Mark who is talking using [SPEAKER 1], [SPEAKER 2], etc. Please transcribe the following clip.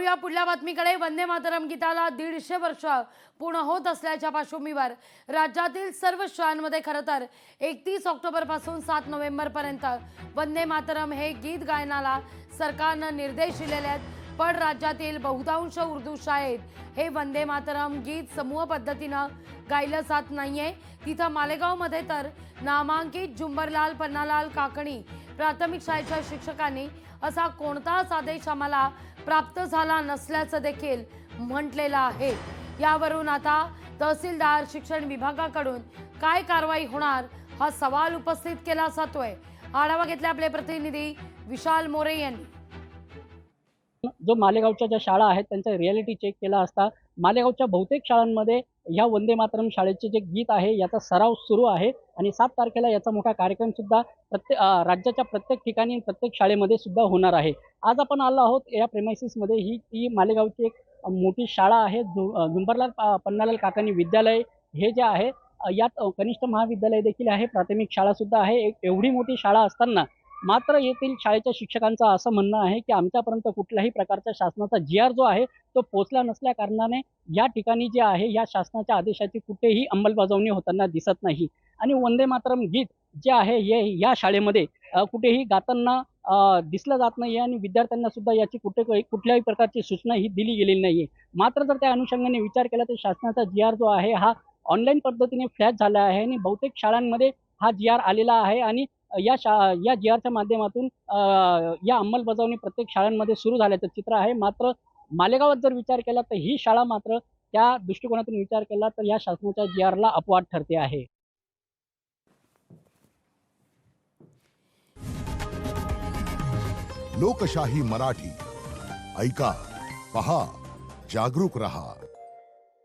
[SPEAKER 1] वळूया पुढल्या बातमीकडे। वंदे मातरम गीताला 150 वर्ष पूर्ण होत असल्याच्या पार्श्वभूमीवर राज्यातील सर्व शाळांमध्ये खरं तर 31 ऑक्टोबरपासून 7 नोव्हेंबरपर्यंत वंदे मातरम हे गीत गायनाला सरकारनं निर्देश दिलेले आहेत। पण राज्यातील बहुतांश उर्दू शाळेत हे वंदे मातरम गीत समूह पद्धतीनं गायलं जात नाहीये। तिथं मालेगावमध्ये तर नामांकित झुंबरलाल पन्नालाल काकणी प्राथमिक शाळेच्या शिक्षकांनी असा कोणताच आदेश आम्हाला प्राप्त झाला नसल्याचं देखील म्हटलेलं आहे। यावरून आता तहसीलदार शिक्षण विभागाकडून काय कारवाई होणार हा सवाल उपस्थित केला जातोय। आढावा घेतला आपले प्रतिनिधी विशाल मोरे यांनी।
[SPEAKER 2] जो मालेगावच्या ज्या शाळा आहेत त्यांचा रियालिटी चेक केला असता मालेगावच्या बहुतेक शाळांमध्ये ह्या वंदे मातरम शाळेचे जे गीत आहे याचा सराव सुरू आहे आणि 7 तारखेला याचा मोठा कार्यक्रम सुद्धा राज्याच्या प्रत्येक ठिकाणी प्रत्येक शाळेमध्ये सुद्धा होणार आहे। आज आपण आलो आहोत या प्रेमायसिसमध्ये। ही मालेगावची एक मोठी शाळा आहे, झुंबरलाल पन्नालाल काकाणी विद्यालय हे जे आहे, यात कनिष्ठ महाविद्यालय देखील आहे, प्राथमिक शाळा सुद्धा आहे। एक एवढी मोठी शाळा असताना मात्र येथील शाळेच्या शिक्षकांचं असं म्हणणं आहे की आमच्यापर्यंत कुठल्याही प्रकारच्या शासनाचा GR जो आहे तो पोहोचला नसल्या कारणाने या ठिकाणी जे आहे या शासनाच्या आदेशाची कुठेही अंमलबजावणी होताना दिसत नाही आणि वंदे मातरम गीत जे आहे हे या शाळेमध्ये कुठेही गाताना दिसलं जात नाही आणि विद्यार्थ्यांना सुद्धा याची कुठल्याही प्रकारची सूचना ही दिली गेलेली नाही आहे। मात्र जर त्या अनुषंगाने विचार केला तर शासनाचा GR जो आहे हा ऑनलाईन पद्धतीने फ्लॅश झाला आहे आणि बहुतेक शाळांमध्ये हा GR आलेला आहे आणि या GRच्या माध्यमातून या अंमलबजावणी प्रत्येक शाळांमध्ये सुरू झाल्याचं चित्र आहे। मात्र मालेगावात जर विचार केला तर ही शाळा मात्र त्या दृष्टिकोनातून विचार केला तर या शासनाच्या GRला अपवाद ठरते आहे।
[SPEAKER 3] लोकशाही मराठी ऐका, पहा, जागरूक रहा।